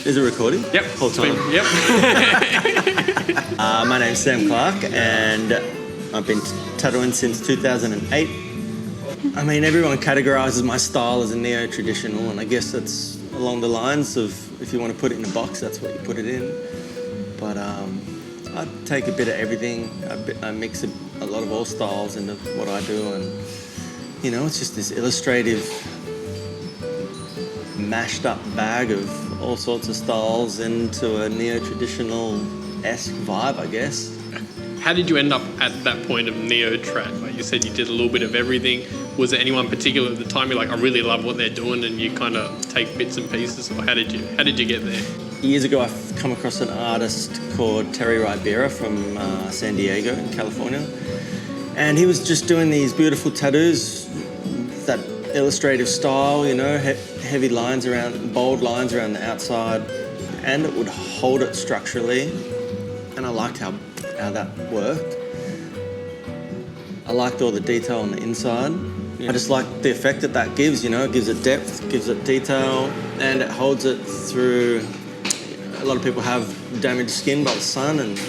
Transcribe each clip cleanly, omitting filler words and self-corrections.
Is it recording? Yep. Whole time. Yep. My name's Sam Clark, and I've been tattooing since 2008. I mean, everyone categorises my style as a neo-traditional, and I guess that's along the lines of if you want to put it in a box, that's what you put it in. But I take a bit of everything. I mix a lot of all styles into what I do, and you know, it's just this illustrative, mashed up bag of all sorts of styles into a neo-traditional-esque vibe, I guess. How did you end up at that point of neo-trad? Like you said, you did a little bit of everything. Was there anyone particular at the time you're like, I really love what they're doing, and you kind of take bits and pieces, or how did you get there? Years ago, I've come across an artist called Terry Ribera from San Diego in California, and he was just doing these beautiful tattoos, that illustrative style, you know, heavy lines around, bold lines around the outside, and it would hold it structurally, and I liked how that worked. I liked all the detail on the inside. I just like the effect that gives, you know, it gives it depth, gives it detail, and it holds it through. A lot of people have damaged skin by the sun, and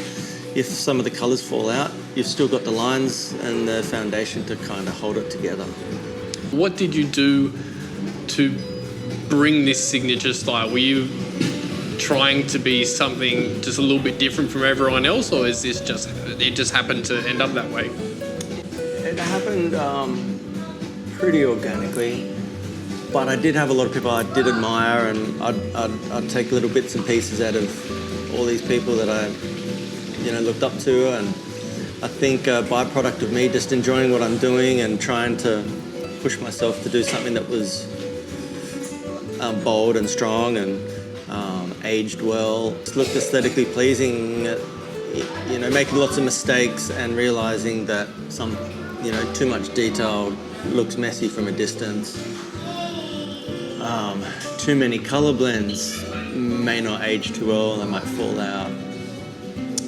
if some of the colours fall out, you've still got the lines and the foundation to kind of hold it together. What did you do to bring this signature style? Were you trying to be something just a little bit different from everyone else, or is this it just happened to end up that way? It happened pretty organically, but I did have a lot of people I did admire, and I'd take little bits and pieces out of all these people that I, you know, looked up to, and I think a byproduct of me just enjoying what I'm doing and trying to push myself to do something that was bold and strong and aged well, looked aesthetically pleasing, you know, making lots of mistakes and realising that some, you know, too much detail looks messy from a distance. Too many colour blends may not age too well, they might fall out.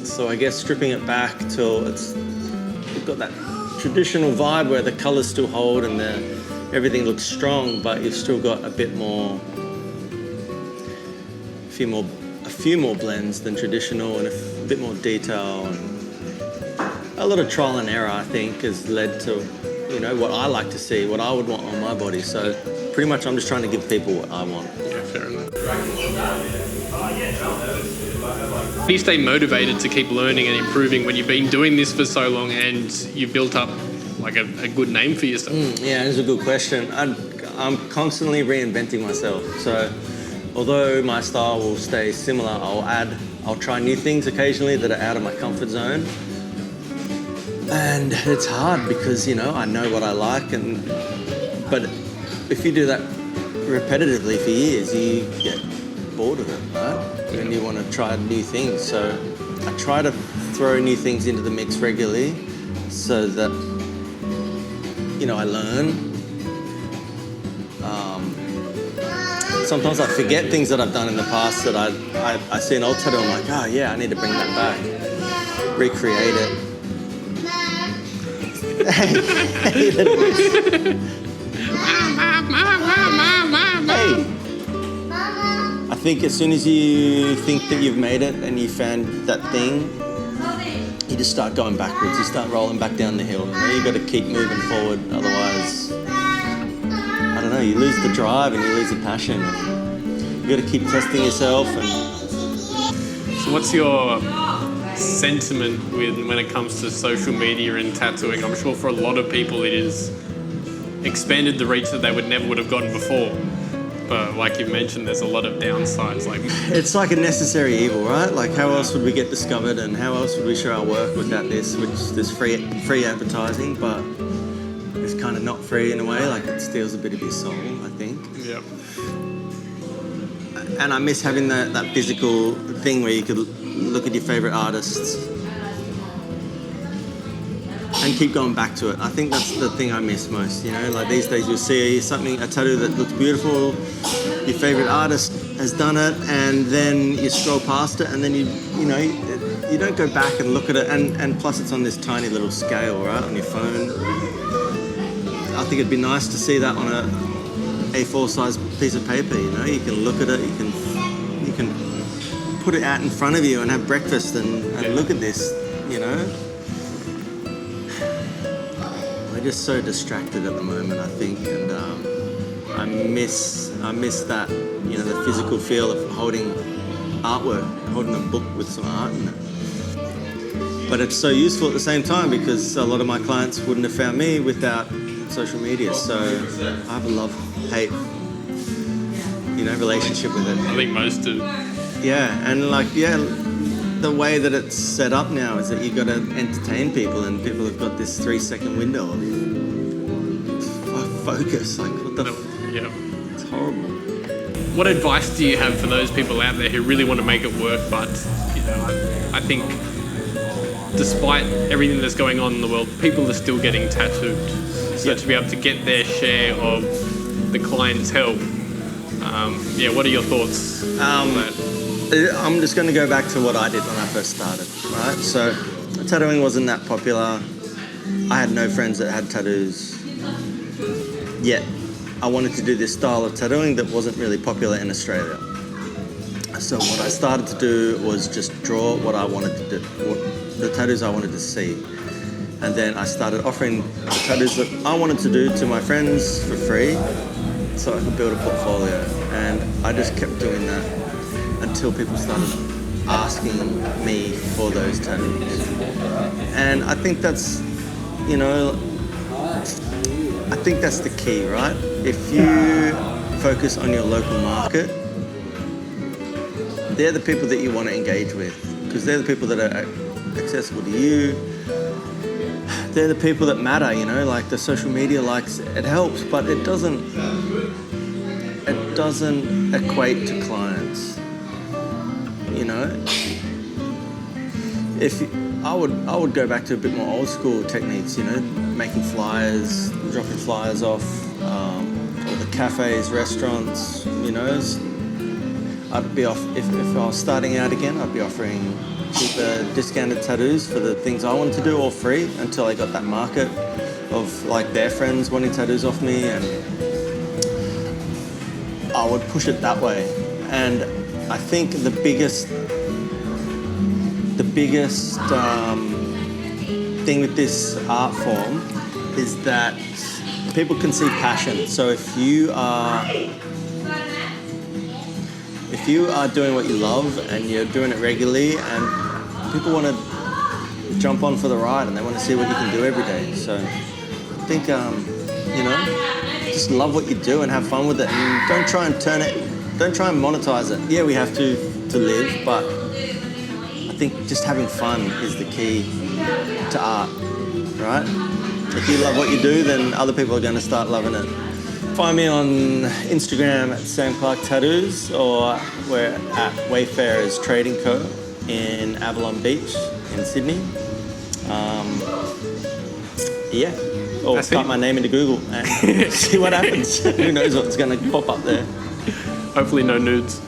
So I guess stripping it back till you've got that traditional vibe where the colours still hold and everything looks strong, but you've still got a few more blends than traditional, and a bit more detail, and a lot of trial and error, I think, has led to, you know, what I like to see, what I would want on my body. So pretty much I'm just trying to give people what I want. Yeah, fair enough. How do you stay motivated to keep learning and improving when you've been doing this for so long and you've built up like a good name for yourself? Yeah, that's a good question. I'm constantly reinventing myself. So although my style will stay similar, I'll try new things occasionally that are out of my comfort zone. And it's hard because, you know, I know what I like, but if you do that repetitively for years, you get bored of it, right? And you want to try new things. So I try to throw new things into the mix regularly so that, you know, I learn. Sometimes I forget things that I've done in the past that I see an old tattoo, I'm like, oh yeah, I need to bring that back, recreate it. Hey, I think as soon as you think that you've made it and you found that thing, you just start going backwards. You start rolling back down the hill. You know, you've got to keep moving forward, otherwise, I don't know, you lose the drive and you lose the passion. You've got to keep testing yourself. So what's your sentiment when it comes to social media and tattooing? I'm sure for a lot of people it has expanded the reach that they never would have gotten before. But like you mentioned, there's a lot of downsides. Like it's like a necessary evil, right? Like how else would we get discovered, and how else would we share our work without this? Which is free advertising, but it's kind of not free in a way. Like it steals a bit of your soul, I think. Yep. And I miss having that physical thing where you could look at your favourite artists and keep going back to it. I think that's the thing I miss most, you know, like these days you'll see something, a tattoo that looks beautiful, your favorite artist has done it, and then you scroll past it, and then you know, you don't go back and look at it, and plus it's on this tiny little scale, right, on your phone. I think it'd be nice to see that on a A4 size piece of paper, you know, you can look at it, you can put it out in front of you and have breakfast and look at this, you know. We're just so distracted at the moment, I think, and I miss that, you know, the physical feel of holding artwork, holding a book with some art in it. But it's so useful at the same time because a lot of my clients wouldn't have found me without social media. So I have a love-hate, you know, relationship with it. I think most do. Yeah, and like, yeah, the way that it's set up now is that you've got to entertain people, and people have got this 3-second window of focus. Like, what the? Yeah. It's horrible. What advice do you have for those people out there who really want to make it work, but, you know, I think despite everything that's going on in the world, people are still getting tattooed. So to be able to get their share of the clientele, what are your thoughts on that? I'm just going to go back to what I did when I first started, right? So tattooing wasn't that popular. I had no friends that had tattoos. Yet I wanted to do this style of tattooing that wasn't really popular in Australia. So what I started to do was just draw what I wanted to do, the tattoos I wanted to see. And then I started offering the tattoos that I wanted to do to my friends for free so I could build a portfolio. And I just kept doing that until people started asking me for those tattoos. And I think that's, you know, I think that's the key, right? If you focus on your local market, they're the people that you want to engage with, because they're the people that are accessible to you. They're the people that matter, you know, like the social media likes, it helps, but it doesn't equate to clients, you know. I would go back to a bit more old school techniques, you know, making flyers, dropping flyers off, all the cafes, restaurants, you know. I'd be off, if I was starting out again, I'd be offering cheaper discounted tattoos for the things I wanted to do, all free, until I got that market of like their friends wanting tattoos off me, and I would push it that way. And I think the biggest thing with this art form is that people can see passion. So if you are doing what you love and you're doing it regularly, and people want to jump on for the ride and they want to see what you can do every day. So I think, you know, just love what you do and have fun with it, and don't try and monetize it. Yeah, we have to live, but I think just having fun is the key to art, right? If you love what you do, then other people are going to start loving it. Find me on Instagram at Sam Clark Tattoos, or we're at Wayfarer's Trading Co. in Avalon Beach in Sydney. Or type my name into Google and see what happens. Who knows what's going to pop up there. Hopefully no nudes.